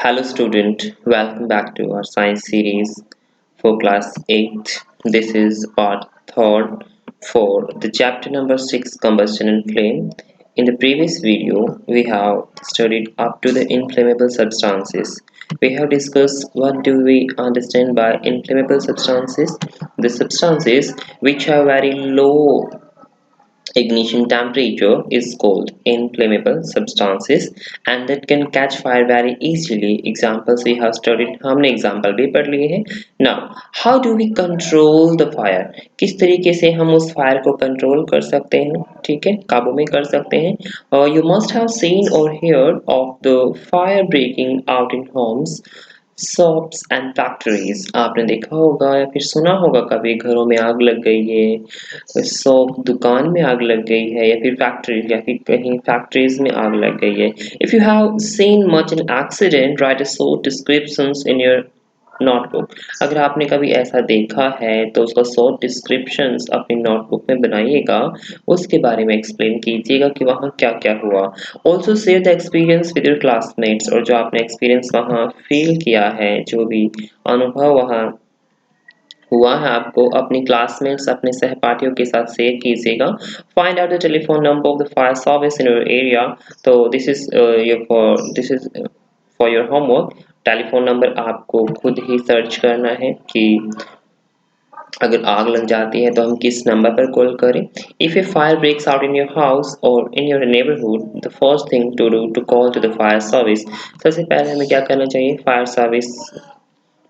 Hello student, welcome back to our science series for class 8. This is part 3rd for the chapter number 6 combustion and flame. In the previous video, we have studied up to the inflammable substances. We have discussed what do we understand by inflammable substances. The substances which have very low ignition temperature is called inflammable substances and that can catch fire very easily. Examples we have studied, हमने example भी पढ़ लिए हैं. Now, how do we control the fire? किस तरीके से हम उस fire को control कर सकते हैं, ठीक है, काबू में कर सकते हैं. You must have seen or heard of the fire breaking out in homes, shops and factories. आपने देखा होगा या फिर सुना होगा कभी घरों में आग लग गई है, शॉप दुकान में आग लग गई है, या फिर फैक्ट्री या फिर कहीं फैक्ट्रीज में आग लग गई है. If you have seen much an accident, right a short descriptions in your notebook. अगर आपने कभी ऐसा देखा है तो उसका शॉर्ट डिस्क्रिप्शंस अपनी नोटबुक में बनाइएगा, उसके बारे में एक्सप्लेन कीजिएगा कि वहाँ क्या क्या हुआ. Also share the experience with your classmates. और जो आपने एक्सपीरियंस वहाँ फील किया है, जो भी अनुभव वहाँ हुआ है आपको, अपनी क्लासमेट्स अपने सहपाठियों के साथ शेयर कीजिएगा. Find out the telephone number of the fire service in your area. तो this is for your homework. Telephone number आपको खुद ही सर्च करना है कि अगर आग लग जाती है तो हम किस नंबर पर कॉल करें. If a fire breaks out in your house और in your neighbourhood, the first thing to do to call to the fire service. सबसे पहले हमें क्या करना चाहिए, फायर सर्विस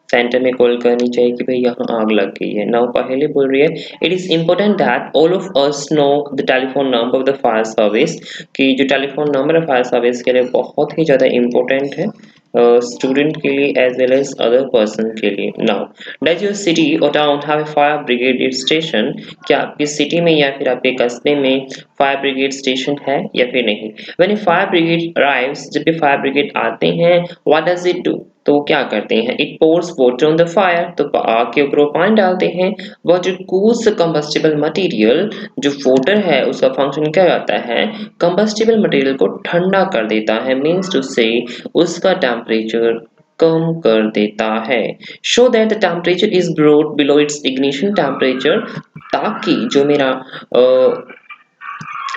सेंटर में कॉल करनी चाहिए कि भाई यहाँ आग लग गई है. नाउ पहले बोल रही है, it is important that all of us know the telephone number of the fire service. कि जो टेलीफोन नंबर है फायर सर्विस के लिए बहुत ही ज़्यादा इम्पोर्टेंट है, स्टूडेंट के लिए as well as other person के लिए. नाउ, डज योर सिटी और town have a fire brigade station. क्या आपकी सिटी में या फिर आपके कस्बे में फायर ब्रिगेड स्टेशन है या फिर नहीं. When A fire brigade arrives, जब भी फायर ब्रिगेड आते हैं, व्हाट डज इट डू. तो वो क्या करते हैं, it pores water on the fire. तो आग के ऊपर वो पानी डालते हैं. Water cools the combustible material. जो वाटर है उसका फंक्शन क्या रहता है, कंबस्टिबल मटेरियल को ठंडा कर देता है. मीन्स टू से उसका टेम्परेचर कम कर देता है. Show that the temperature is brought below it's ignition temperature. ताकि जो मेरा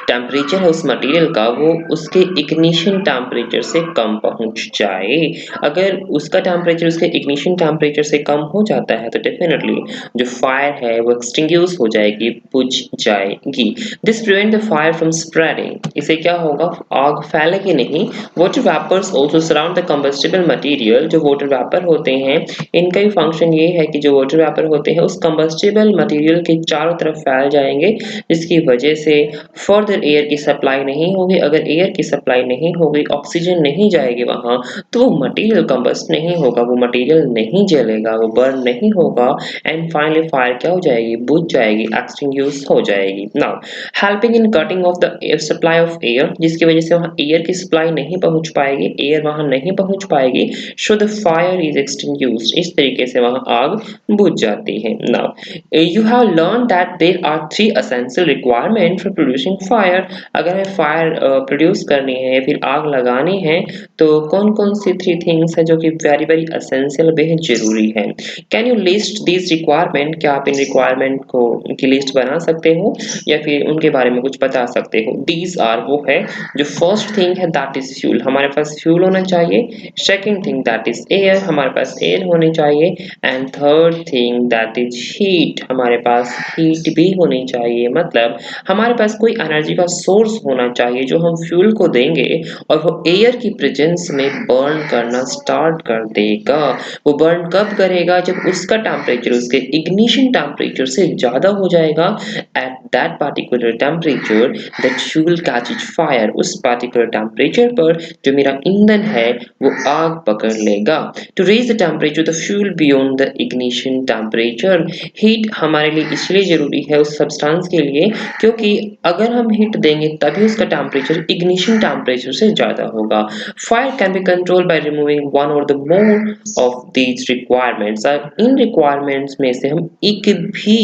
टेम्परेचर है उस मटेरियल का, वो उसके इग्निशन टेम्परेचर से कम पहुंच जाए. अगर उसका टेम्परेचर उसके इग्निशन टेम्परेचर से कम हो जाता है तो डेफिनेटली जो फायर है वो एक्सटिंग्यूश हो जाएगी, बुझ जाएगी. This prevent the fire from spreading. इससे क्या होगा, आग फैलेगी नहीं. Water vapours also surround the combustible material. जो वाटर वेपर होते हैं, इनका भी फंक्शन ये है कि जो वाटर वेपर होते हैं उस कंबस्टिबल मटेरियल के चारों तरफ फैल जाएंगे, जिसकी वजह से फर्दर एयर की सप्लाई नहीं होगी. अगर एयर की सप्लाई नहीं होगी, ऑक्सीजन नहीं जाएगी वहां, तो वो मटेरियल कंबस्ट नहीं होगा, वो मटेरियल नहीं जलेगा, वो बर्न नहीं होगा. एंड फाइनली फायर क्या हो जाएगी, बुझ जाएगी, एक्सटिंग्यूश हो जाएगी. Now, helping in cutting of the air supply of air. जिसकी वजह से वहां एयर की सप्लाई नहीं पहुंच पाएगी, एयर वहां नहीं पहुंच पाएगी. So the fire is extinguished. इस तरीके से वहां आग बुझ जाती है. Now, you have learned that there are 3 essential requirements for producing fire. अगर हमें फायर प्रोड्यूस करनी है या फिर आग लगानी है तो कौन कौन सी 3 थिंग्स है जो कि वेरी वेरी एसेंशियल, बेहद जरूरी है. Can you list these requirement. क्या आप इन रिक्वायरमेंट को की लिस्ट बना सकते हो या फिर उनके बारे में कुछ बता सकते हो. दीज आर, वो है जो फर्स्ट थिंग है दैट इज फ्यूल. हमारे पास फ्यूल होना चाहिए. Second thing that is air. हमारे पास एयर होनी चाहिए. And third thing that is heat. हमारे पास हीट भी होनी चाहिए. मतलब हमारे पास कोई एनर्जी का सोर्स होना चाहिए जो हम फ्यूल को देंगे और वो एयर की प्रेजेंस में बर्न करना स्टार्ट कर देगा. वो बर्न कब करेगा, जब उसका टेम्परेचर उसके इग्निशन टेम्परेचर से ज्यादा हो जाएगा. At that particular temperature that fuel catches fire. उस पार्टिकुलर टेम्परेचर पर जो मेरा ईंधन है वो आग पकड़ लेगा. To raise the temperature the fuel beyond the ignition temperature. Heat हमारे लिए इसलिए जरूरी है उस सब्सटेंस के लिए क्योंकि अगर हम हीट देंगे तभी उसका टेम्परेचर इग्निशन टेम्परेचर से ज़्यादा होगा। Fire can be control by removing one or the more of these requirements. इन रिक्वायरमेंट्स में से हम एक भी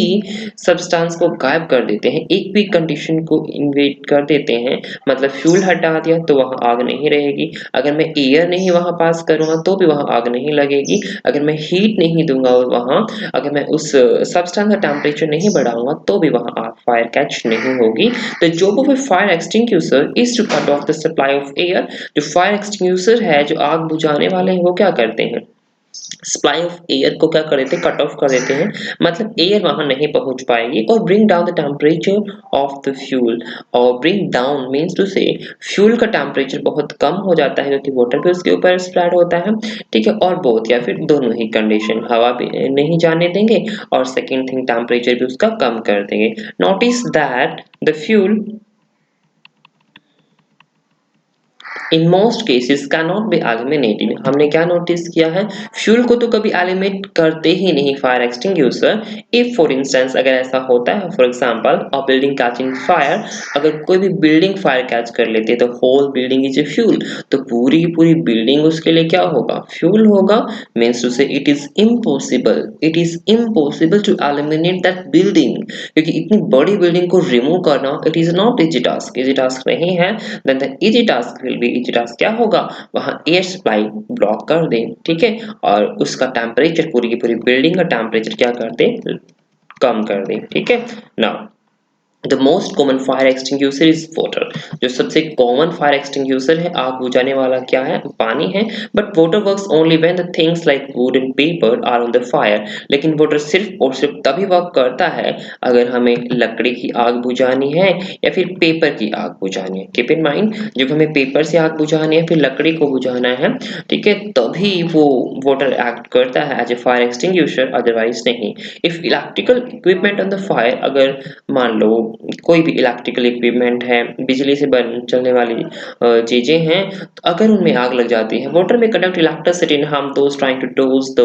सब्सटेंस को गायब कर देते हैं, एक भी कंडीशन को इन्वेट कर देते हैं, मतलब फ्यूल हटा दिया तो वहाँ आग नहीं रहेगी। अगर मैं एयर नहीं वहाँ पास करूँगा तो भी वहाँ आग नहीं लगेगी। अगर मैं हीट नहीं दूंगा वहाँ, अगर मैं उस सब्सटेंस का टेम्परेचर नहीं बढ़ाऊंगा तो भी वहाँ आग फायर कैच नहीं होगी। The job of a fire extinguisher is to cut off the supply of air. जो फायर एक्सटिंग्विशर है, जो आग बुझाने वाले हैं, वो क्या करते हैं, सप्लाई ऑफ एयर को क्या कर देते हैं, कट ऑफ कर देते हैं, मतलब एयर वहां नहीं पहुंच पाएगी। और bring down the temperature of the fuel. और ब्रिंग डाउन मीन्स टू से फ्यूल का टेम्परेचर बहुत कम हो जाता है क्योंकि वाटर भी उसके ऊपर स्प्रेड होता है, ठीक है। और बोथ या फिर दोनों ही कंडीशन, हवा भी नहीं जाने देंगे और सेकेंड थिंग टेम्परेचर भी उसका कम कर देंगे। Notice that the fuel in most cases can not be eliminated. हमने क्या नोटिस किया है, फ्यूल को तो कभी एलिमिनेट करते ही नहीं fire extinguisher. If for instance अगर ऐसा होता है, for example a building catching fire, अगर कोई भी बिल्डिंग फायर कैच कर लेती है तो whole building is a fuel, तो पूरी की पूरी बिल्डिंग उसके लिए क्या होगा, फ्यूल होगा। Means to say it is impossible to eliminate that building, क्योंकि इतनी बड़ी बिल्डिंग को रिमूव करना it is not easy task नहीं है। Then the easy task will be, easy task क्या होगा, वहां एयर सप्लाई ब्लॉक कर दे, ठीक है, और उसका टेम्परेचर पूरी की पूरी बिल्डिंग का टेम्परेचर क्या कर दे, कम कर दे, ठीक है। Now the most common fire extinguisher is water. जो सबसे कॉमन फायर एक्सटिंग्विशर है, आग बुझाने वाला क्या है, पानी है। But water works only when the things like wood and paper are on the fire. लेकिन वाटर सिर्फ और सिर्फ तभी वर्क करता है अगर हमें लकड़ी की आग बुझानी है या फिर पेपर की आग बुझानी है। कीप इन माइंड, जब हमें पेपर से आग बुझानी है फिर लकड़ी को बुझाना है, ठीक है, तभी वो वाटर एक्ट करता है as a fire extinguisher, otherwise नहीं। If electrical equipment on the fire, अगर मान लो कोई भी इलेक्ट्रिकल इक्विपमेंट है, बिजली से बन चलने वाली चीजें हैं, तो अगर उनमें आग लग जाती है, वाटर में conduct electricity in harm those trying to douse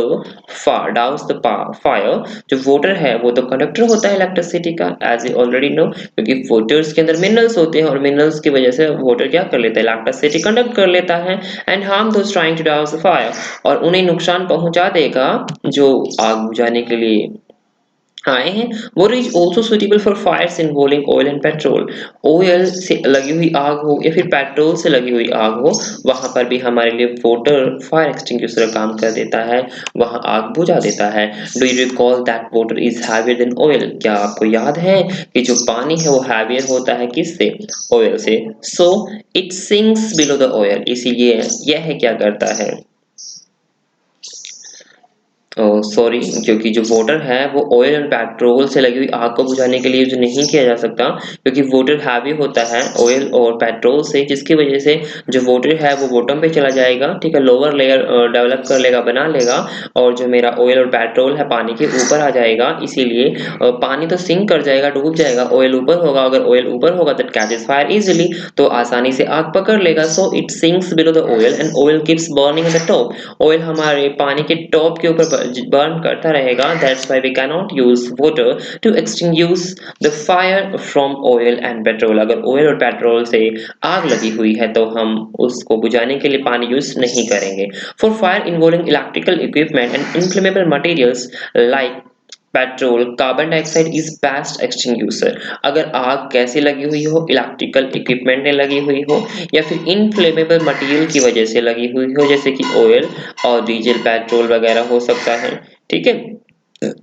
the fire. जो वाटर है वो तो कंडक्टर होता है इलेक्ट्रिसिटी का, एज ए ऑलरेडी नो, क्योंकि वाटर्स के अंदर मिनरल्स होते हैं और मिनरल्स की वजह से वाटर क्या कर लेता है, इलेक्ट्रिसिटी कंडक्ट कर लेता है। And harm those trying to douse the fire, और उन्हें नुकसान पहुंचा देगा जो आग बुझाने के लिए आए हैं। वो is also suitable for fires involving oil and petrol. Oil से लगी हुई आग हो या फिर पेट्रोल से लगी हुई आग हो, वहां पर भी हमारे लिए वाटर फायर एक्सटिंग्विशर काम कर देता है, वहां आग बुझा देता है। Do you recall that water is heavier than oil. क्या आपको याद है कि जो पानी है वो हैवियर होता है किससे, ऑयल से। सो it sinks below the oil, इसीलिए यह क्या करता है, सॉरी, क्योंकि जो वाटर है वो ऑयल एंड पेट्रोल से लगी हुई आग को बुझाने के लिए यूज नहीं किया जा सकता, क्योंकि वाटर हैवी होता है ऑयल और पेट्रोल से, जिसकी वजह से जो वाटर है वो बॉटम पे चला जाएगा, ठीक है, लोअर लेयर डेवलप कर लेगा, बना लेगा, और जो मेरा ऑयल और पेट्रोल है पानी के ऊपर आ जाएगा। इसीलिए पानी तो सिंक कर जाएगा, डूब जाएगा, ऑयल ऊपर होगा, अगर ऑयल ऊपर होगा दैट कैचेस फायर इजीली, तो आसानी से आग पकड़ लेगा। So it sinks below the oil and oil keeps burning at the top. Oil हमारे पानी के टॉप के ऊपर बर्न करता रहेगा। That's why we can not use water to extinguish the fire from oil and petrol. अगर oil और petrol से आग लगी हुई है तो हम उसको बुझाने के लिए पानी यूज नहीं करेंगे। For fire involving electrical equipment and inflammable materials like petrol, carbon dioxide is best extinguisher. अगर आग कैसे लगी हुई हो, इलेक्ट्रिकल इक्विपमेंट में लगी हुई हो या फिर इनफ्लेमेबल मटेरियल की वजह से लगी हुई हो, जैसे कि ऑयल और डीजल पेट्रोल वगैरह हो सकता है, ठीक है,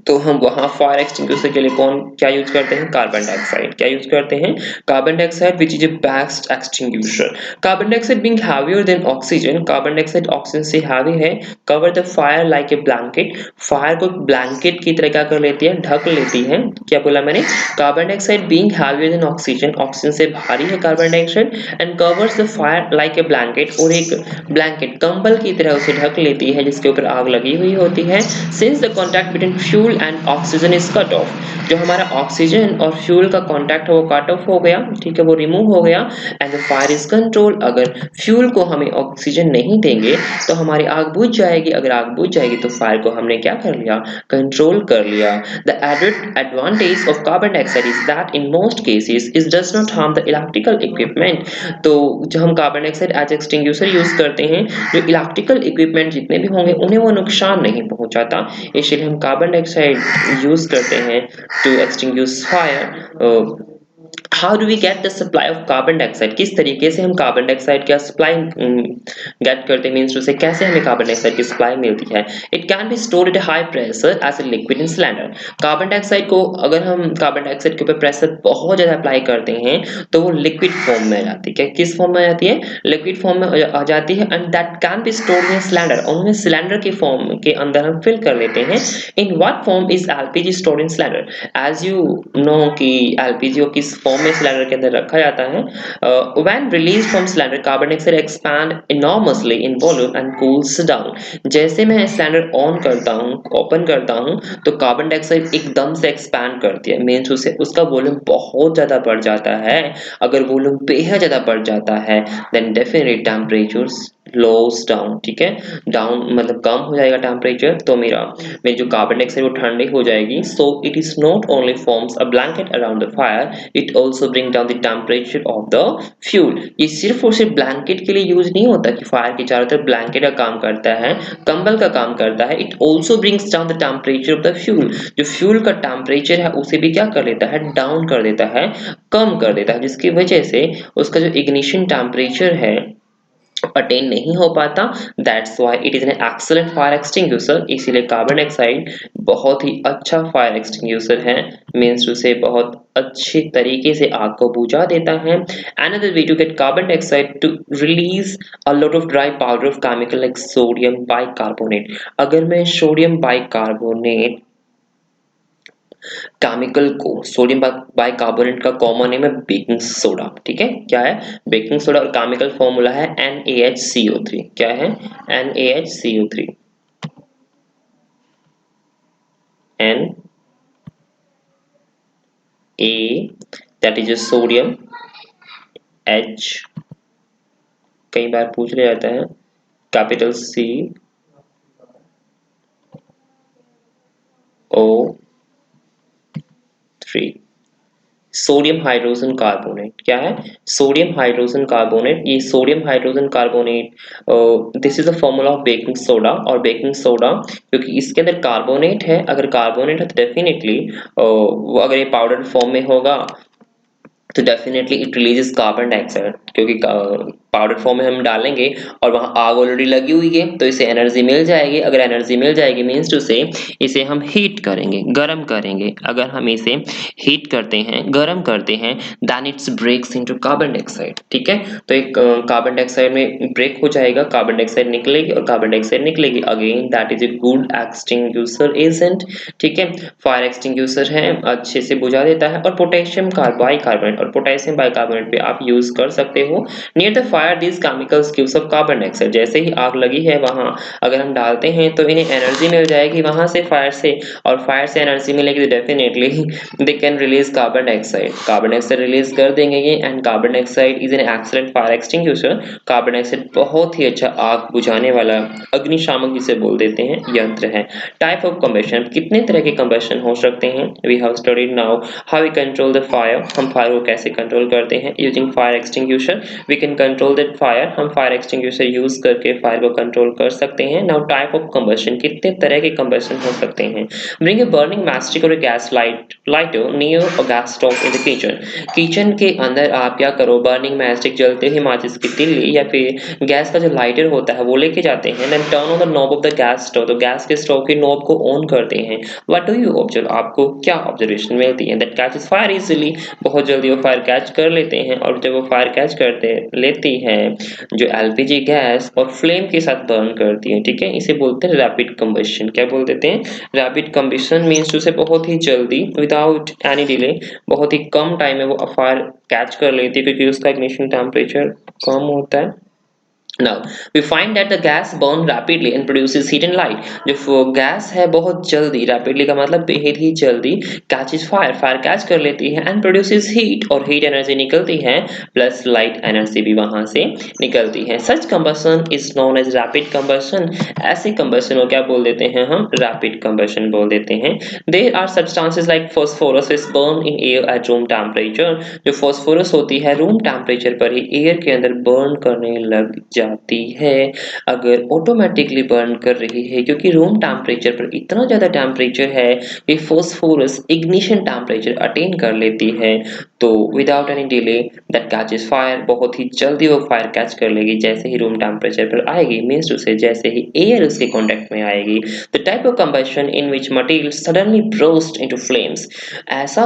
तो हम वहां फायर एक्सटिंग्विशर के लिए कौन क्या यूज करते हैं, कार्बन डाइऑक्साइड। क्या यूज करते हैं, carbon dioxide, which is a best extinguisher. Carbon dioxide being heavier than oxygen, carbon dioxide oxygen से हैवी है। Cover the fire like a blanket, fire को ब्लैंकेट की तरह क्या कर लेती है, ढक लेती है। क्या बोला मैंने, carbon dioxide being heavier than oxygen, oxygen से भारी है carbon dioxide, and covers the fire like a blanket, और एक ब्लैंकेट कंबल की तरह उसे ढक लेती है जिसके ऊपर आग लगी हुई होती है। Since the contact between fuel and oxygen is cut off. जो हमारा ऑक्सीजन और फ्यूल का कांटेक्ट है वो कट ऑफ हो गया, ठीक है, वो रिमूव हो गया and the fire is control. अगर फ्यूल को हमें ऑक्सीजन नहीं देंगे तो हमारी आग बुझ जाएगी, अगर आग बुझ जाएगी तो फायर को हमने क्या कर लिया, कंट्रोल कर लिया। The added advantage of carbon dioxide is that in most cases it does not harm the electrical equipment. तो जो हम carbon dioxide as extinguisher use करते हैं, जो इलेक्ट्रिकल इक्विपमेंट जितने भी होंगे उन्हें वो नुकसान नहीं पहुंचाता, इसलिए हम कार्बन डाइऑक्साइड यूज करते हैं to extinguish fire. How do we get the supply of carbon dioxide, किस तरीके से हम कार्बन डाइऑक्साइड का सप्लाई गेट करते हैं, मीन्स उसे कैसे हमें कार्बन डाइऑक्साइड की सप्लाई मिलती है। It can be stored at high pressure as a liquid in cylinder. Carbon dioxide को अगर हम कार्बन डाइऑक्साइड के ऊपर प्रेशर बहुत ज्यादा अप्लाई करते हैं तो वो लिक्विड फॉर्म में आ जाती है। किस फॉर्म में आ जाती है, लिक्विड फॉर्म में आ जाती है and that can be stored in cylinder, और उन्हें सिलेंडर के फॉर्म के अंदर हम फिल कर लेते हैं। In what form is LPG stored in cylinder, as you know कि एलपीजी को किस फॉर्म में सिलेंडर के अंदर रखा जाता है। When release from cylinder carbon dioxide expand enormously in volume and cools down. जैसे मैं सिलेंडर ऑन करता हूँ, ओपन करता हूँ, तो कार्बन डाइऑक्साइड एकदम से एक्सपैंड करती है, मीन्स उसे उसका वॉल्यूम बहुत ज्यादा बढ़ जाता है। अगर वॉल्यूम बेहद ज्यादा बढ़ जाता है then definitely temperature lows down, ठीक है, डाउन मतलब कम हो जाएगा टेम्परेचर, तो मेरी जो कार्बन डाइऑक्साइड वो ठंडी हो जाएगी। So it is not only forms a blanket around the fire, it also bring down the temperature of the fuel. ये सिर्फ और सिर्फ ब्लैंकेट के लिए यूज नहीं होता कि फायर के चारों तरफ ब्लैंकेट का काम करता है, कंबल का काम करता है, it also brings down the temperature of the fuel. जो फ्यूल का टेम्परेचर है उसे भी क्या कर लेता है, डाउन कर देता है, कम कर देता है, जिसकी वजह से उसका जो इग्निशन टेम्परेचर है अटेन नहीं हो पाता। That's why it is an excellent fire extinguisher. इसीलिए कार्बन डाइऑक्साइड बहुत ही अच्छा फायर एक्सटिंग्विशर है, मीन्स उसे बहुत अच्छे तरीके से आग को बुझा देता है। Another way to get carbon dioxide to release a lot of dry powder of chemical like sodium bicarbonate. अगर मैं सोडियम बाइकार्बोनेट केमिकल को, सोडियम बाइकार्बोनेट का कॉमन नेम है बेकिंग सोडा, ठीक है, क्या है, बेकिंग सोडा, और केमिकल फॉर्मूला है NaHCO3। क्या है, NaHCO3, Na, that is sodium, H, कई बार पूछ लिया जाता है, capital CO3, sodium hydrogen carbonate. क्या है, सोडियम हाइड्रोजन कार्बोनेट। ये sodium hydrogen carbonate this is the formula of baking soda. और बेकिंग सोडा क्योंकि इसके अंदर कार्बोनेट है, अगर कार्बोनेट है तो डेफिनेटली वो अगर ये पाउडर फॉर्म में होगा तो definitely it releases carbon dioxide, क्योंकि पाउडर फॉर्म में हम डालेंगे और वहां आग ऑलरेडी लगी हुई है तो इसे एनर्जी मिल जाएगी। अगर एनर्जी मिल जाएगी मीन्स टू से इसे हम हीट करेंगे, गर्म करेंगे। अगर हम इसे हीट करते हैं, गर्म करते हैं, then it's breaks into carbon dioxide, ठीक है। तो एक कार्बन डाइऑक्साइड में ब्रेक हो जाएगा, कार्बन डाइऑक्साइड निकलेगी और कार्बन डाइऑक्साइड निकलेगी, again that is a good extinguisher agent, ठीक है, फायर एक्सटिंग्विशर है, अच्छे से बुझा देता है। और पोटेशियम बाइकार्बोनेट और पोटेशियम बाइकार्बोनेट पे आप यूज कर सकते हो। Near the fire this chemicals gives off carbon dioxide, जैसे ही आग लगी है वहां अगर हम डालते हैं तो इन्हें एनर्जी मिल जाएगी वहां से, फायर से, और फायर से एनर्जी मिलेगी तो definitely they can release carbon dioxide, carbon dioxide release कर देंगे ये। And carbon dioxide is an excellent fire extinguisher. Carbon dioxide बहुत ही अच्छा आग बुझाने वाला, अग्निशामक जिसे बोल देते हैं, यंत्र है। टाइप ऑफ कंबशन, कितने तरह के कंबशन हो सकते हैं, we have studied now how we control the fire, हम फायर को कैसे कंट्रोल करते हैं using fire extinguisher. We can control that fire, हम फायर एक्सटिंग्विशर यूज करके फायर को कंट्रोल कर सकते हैं। नाउ टाइप ऑफ कंबशन, कितने तरह के कंबशन हो सकते हैं। ब्रिंग ए बर्निंग मैस्टिक और gas lighter near a gas stove in the kitchen. Kitchen के अंदर आप क्या करो, बर्निंग मैस्टिक जलते हुए माचिस की तिल्ली या फिर गैस का जो लाइटर होता है वो लेके जाते हैं, then turn on the knob of the gas stove, तो गैस के स्टोव की नॉब को ऑन करते हैं। व्हाट डू यू ऑब्जर्व, आपको क्या ऑब्जर्वेशन मिलती है, दैट कैचेस फायर इजीली, बहुत जल्दी वो फायर कैच कर लेते हैं। और जब वो फायर कैच करते लेती है जो एलपीजी गैस और फ्लेम के साथ बर्न करती है, ठीक है, इसे बोलते हैं रैपिड कंबशन। क्या बोल देते हैं, रैपिड कंबशन मीन्स उसे बहुत ही जल्दी विदाउट एनी डिले, बहुत ही कम टाइम में वो फायर कैच कर लेती है क्योंकि उसका इग्निशन टेम्परेचर कम होता है। Now we find that the gas burn rapidly and produces heat and light. जो गैस है बहुत जल्दी, रैपिडली का मतलब बेहद ही जल्दी कैचेस फायर, फायर कैच कर लेती है एंड प्रोड्यूसेस हीट, और हीट एनर्जी निकलती है प्लस लाइट एनर्जी भी वहां से निकलती है. Such combustion is known as rapid combustion. ऐसे कंबशन को क्या बोल देते हैं हम? रैपिड कंबशन बोल देते हैं. There are substances like phosphorus is burn in air at room temperature. जो फास्फोरस होती है रूम टेम्परेचर पर ही एयर के अंदर बर्न करने लग जाती है. अगर ऑटोमेटिकली बर्न कर रही है क्योंकि रूम टेम्परेचर पर इतना ज़्यादा टेम्परेचर है कि फास्फोरस इग्निशन टेम्परेचर अटेन कर लेती है, तो without any delay that catches fire. बहुत ही जल्दी वो फायर कैच कर लेगी जैसे ही रूम टेम्परेचर पर आएगी, मीन्स टू से जैसे ही एयर उसके कांटेक्ट में आएगी. The type of combustion in which material suddenly burst into flames. ऐसा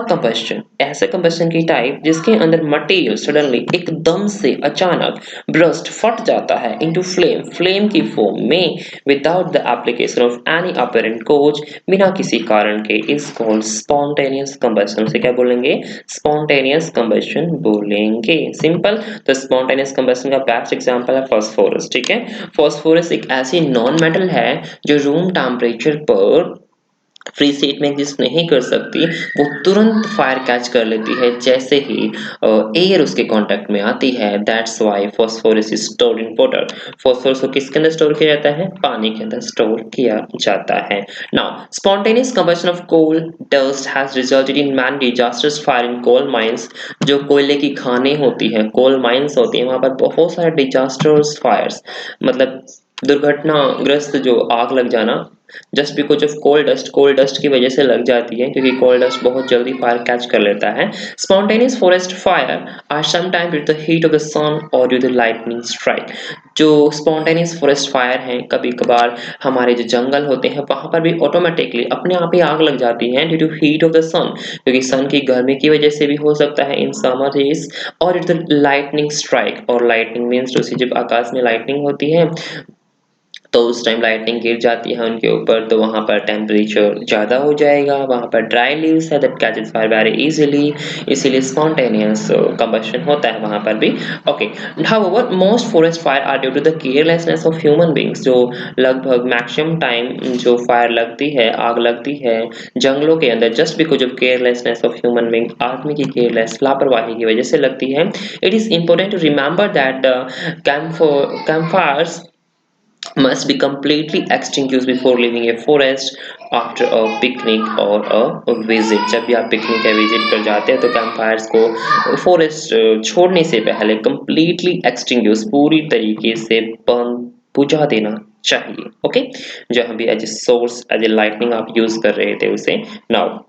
कंबशन की टाइप जिसके अंदर मटेरियल सडनली एकदम से अचानक ब्रस्ट फट जाता है इनटू फ्लेम, फ्लेम की फॉर्म में, without the application of any apparent cause, बिना किसी कारण के, इज कॉल्ड स्पॉन्टेनियस कंबशन. से क्या बोलेंगे? स्पॉन्टेनियस कंबशन बोलेंगे. सिंपल. तो स्पॉन्टेनियस कंबशन का बेस्ट एग्जांपल है फास्फोरस. ठीक है, फास्फोरस एक ऐसी नॉन मेटल है जो रूम टेम्परेचर पर फ्री स्टेट में एग्जिस्ट नहीं कर सकती. वो तुरंत फायर कैच कर लेती है जैसे ही एयर उसके कांटेक्ट में आती है. That's why phosphorus is stored in water. Phosphorus को किसके अंदर स्टोर किया जाता है? पानी के अंदर स्टोर किया जाता है. Now spontaneous combustion of coal dust has resulted in many disasters fire in coal mines. जो कोयले की खानें होती हैं, कोल माइंस होती हैं, वहां पर बहुत सारे डिजास्टर्स फायर्स, मतलब दुर्घटनाग्रस्त जो आग लग जाना, just because of coal dust की वजह से लग जाती है क्योंकि कोल डस्ट बहुत जल्दी फायर कैच कर लेता है. Spontaneous forest fire are sometime due to the heat of the sun और ड्यू टू लाइटनिंग स्ट्राइक. जो स्पॉन्टेनियस फॉरेस्ट फायर हैं, कभी कभार हमारे जो जंगल होते हैं वहां पर भी ऑटोमेटिकली अपने आप ही आग लग जाती है due to heat of the sun, क्योंकि सन की गर्मी की वजह से भी हो सकता है इन समर डेज, और ड्यू टू लाइटनिंग स्ट्राइक. और लाइटनिंग मीन्स टू सी, जब आकाश में लाइटनिंग होती है तो उस टाइम लाइटनिंग गिर जाती है उनके ऊपर, तो वहाँ पर टेम्परेचर ज़्यादा हो जाएगा. वहाँ पर ड्राई लीव्स है that catches fire very easily, इसीलिए स्पॉन्टेनियस कंबशन होता है वहाँ पर भी. Okay, however most forest fire are due to the carelessness of human beings. जो लगभग मैक्सिमम टाइम जो फायर लगती है, आग लगती है जंगलों के अंदर, just because of carelessness of human being, आदमी की केयरलेस लापरवाही की वजह से लगती है. It is important to remember that campfires must be completely extinguished before leaving a forest after a picnic or a visit. जब भी आप पिकनिक या विजिट पर जाते हैं तो कैंपफायर्स को फॉरेस्ट छोड़ने से पहले completely extinguish, पूरी तरीके से बंद, बुझा देना चाहिए. ओके, जहाँ भी as a source, as a lightning आप यूज कर रहे थे उसे. Now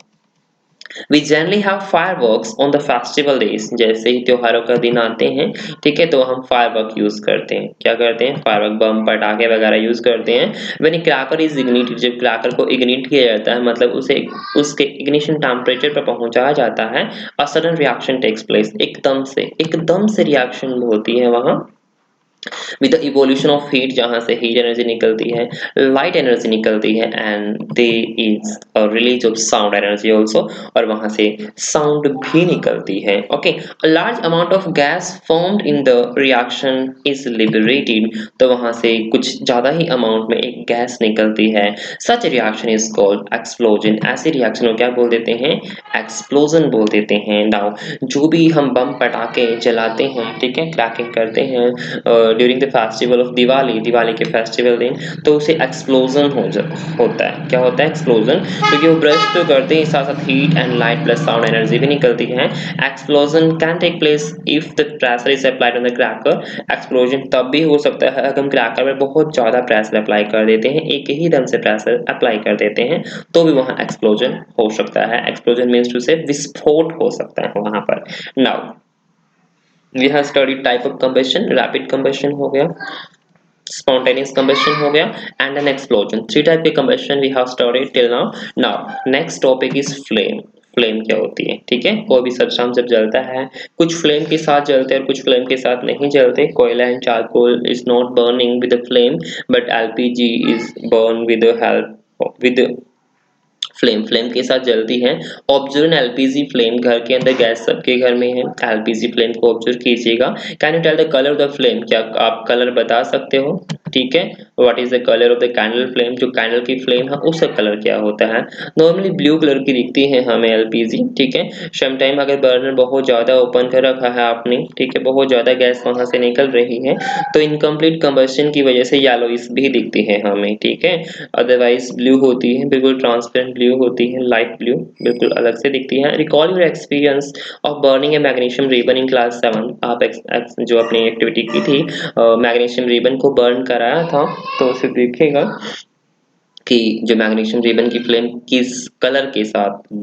we generally have fireworks on the festival days. जैसे ही त्योहारों का दिन आते हैं, ठीक है, तो हम फायरवर्क यूज करते हैं. क्या करते हैं? फायरवर्क, बम, पटाखे वगैरह यूज करते हैं. When A cracker is ignited, जब क्रैकर को इग्निट किया जाता है, मतलब उसे उसके इग्निशन टेम्परेचर पर पहुंचाया जाता है, a sudden reaction takes place. एकदम से रिएक्शन होती है वहां, with the evolution of heat, जहां से हीट एनर्जी निकलती है, लाइट एनर्जी निकलती है, and they is release of sound energy also, और वहां से साउंड भी निकलती है. Okay, large amount of gas formed in the reaction is liberated. तो वहां से कुछ ज्यादा ही अमाउंट में एक गैस निकलती है. Such reaction is called explosion. ऐसे रिएक्शन को क्या बोल देते हैं? एक्सप्लोजन बोल देते हैं. नाउ जो भी हम बम पटाखे जलाते हैं, ठीक है, क्रैकिंग करते हैं during the festival of Diwali, Diwali के फेस्टिवल दिन, तो उसे एक्सप्लोजन होता है. क्या होता है? एक्सप्लोजन, क्योंकि वो ब्रश तो करते ही साथ साथ heat and light plus sound energy भी निकलती है. Explosion can take place if the pressure is applied on the cracker. Explosion तब भी हो सकता है अगर हम क्रैकर में बहुत ज्यादा प्रेशर अप्लाई कर देते हैं, एक ही दम से प्रेशर अप्लाई कर देते हैं, तो भी वहां एक्सप्लोजन हो सकता है. एक्सप्लोजन मीन्स टू से विस्फोट हो सकता है वहां पर. Now we have studied type of combustion. Rapid combustion हो गया, spontaneous combustion हो गया, and an explosion. Three type के combustion we have studied till now. Now next topic is flame. Flame क्या होती है? ठीक है, कोई भी सब्सटेंस जब जलता है, कुछ फ्लेम के साथ जलते हैं और कुछ फ्लेम के साथ नहीं जलते. कोयला and charcoal is not burning with the flame, but LPG is burn with the help with flame flame के साथ जलती है। ऑब्जर्व एन एलपीजी फ्लेम, घर के अंदर गैस सबके घर में है, एलपीजी फ्लेम को ऑब्जर्व कीजिएगा। Can you tell the colour of the flame, क्या आप कलर बता सकते हो? ठीक है, what is the colour of the candle flame, जो कैंडल की फ्लेम है उसका कलर क्या होता है? नॉर्मली ब्लू कलर की दिखती है हमें एलपीजी। ठीक है, समटाइम अगर बर्नर बहुत ज्यादा ओपन कर रखा है आपने, ठीक है, बहुत ज्यादा गैस वहां से निकल रही है, तो इनकम्प्लीट कंबस्शन की वजह से येलोइश भी दिखती है हमें। ठीक है, अदरवाइज ब्लू होती है, बिल्कुल ट्रांसपेरेंट ब्लू होती है, लाइट ब्लू बिल्कुल अलग से दिखती है। Recall your experience of burning A magnesium ribbon in class 7, आप जो अपनी एक्टिविटी की थी, मैग्नीशियम रिबन को बर्न कराया था, तो उसे देखिएगा कि जो मैग्नीशियम रिबन की फ्लेम किस कलर के साथ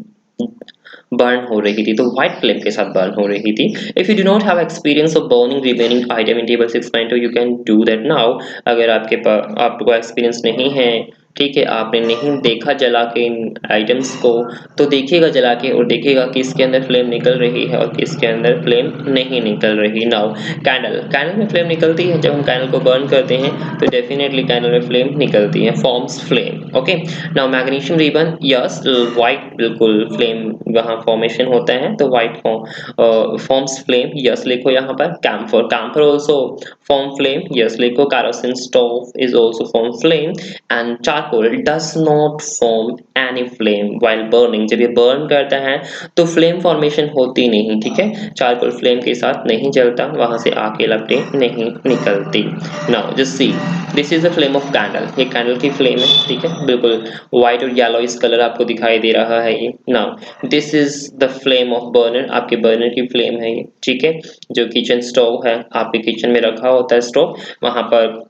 बर्न हो रही थी, तो व्हाइट फ्लेम के साथ बर्न हो रही थी। If you do not have experience of burning remaining item in table 6.2, you can do that now. अगर आपके पास आपको एक्सपीरियंस नहीं है, ठीक है, आपने नहीं देखा जला के इन आइटम्स को, तो देखिएगा जला के और देखिएगा कि इसके अंदर फ्लेम निकल रही है और किसके अंदर फ्लेम नहीं निकल रही। नाउ कैंडल, कैंडल में फ्लेम निकलती है, जब हम कैंडल को बर्न करते हैं तो डेफिनेटली कैंडल में फ्लेम निकलती है, forms flame. Okay, now magnesium ribbon, yes white, बिल्कुल फ्लेम वहां फॉर्मेशन होता है, तो व्हाइट फॉर्म्स फ्लेम, यस लिखो यहाँ पर। Camphor, camphor also form flame, yes लिखो। Kerosene stove is also form flame, and charcoal does not form any flame while burning, जब ये बर्न करता है तो फ्लेम फॉर्मेशन होती नहीं। ठीक है, चारकोल फ्लेम के साथ नहीं जलता, वहां से आके लपटें नहीं निकलती। Now just see, this is the flame of candle, ये कैंडल की फ्लेम है। ठीक है, बिल्कुल व्हाइट और येलोइश कलर आपको दिखाई दे रहा है ये। Now this is the flame of burner, आपके बर्नर की फ्लेम है ये। ठीक है, जो किचन स्टोव है, आपके किचन में रखा होता है स्टोव, वहां पर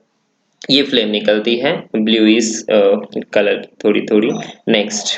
ये फ्लेम निकलती है ब्लूइश कलर की थोड़ी थोड़ी। नेक्स्ट,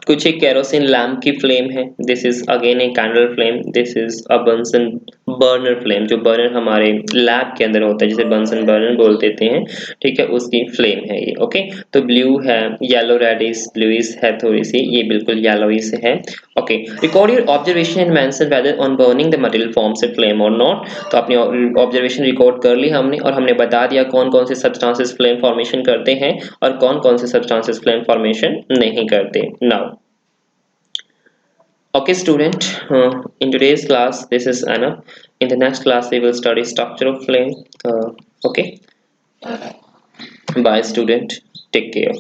कुछ एक केरोसिन लैम्प की फ्लेम है, this is again a candle flame, this is a Bunsen burner flame, जो बर्नर हमारे लैब के अंदर होता है जिसे बंसन बर्नर बोल देते हैं। ठीक है, उसकी फ्लेम है ये। ओके, तो ब्लू है, येलो रेडिश ब्लूइश है थोड़ी सी, ये बिल्कुल येलोइश है। Okay, record your observation and mention whether on burning the material forms a flame और नॉट। तो अपनी ऑब्जर्वेशन रिकॉर्ड कर ली हमने और हमने बता दिया कौन कौन से सब्सटेंसेस फ्लेम फॉर्मेशन करते हैं और कौन कौन से सब्सटेंसेस फ्लेम फॉर्मेशन नहीं करते। Now okay student, in today's class this is enough. In the next class we will study structure of flame. Okay, bye student, take care.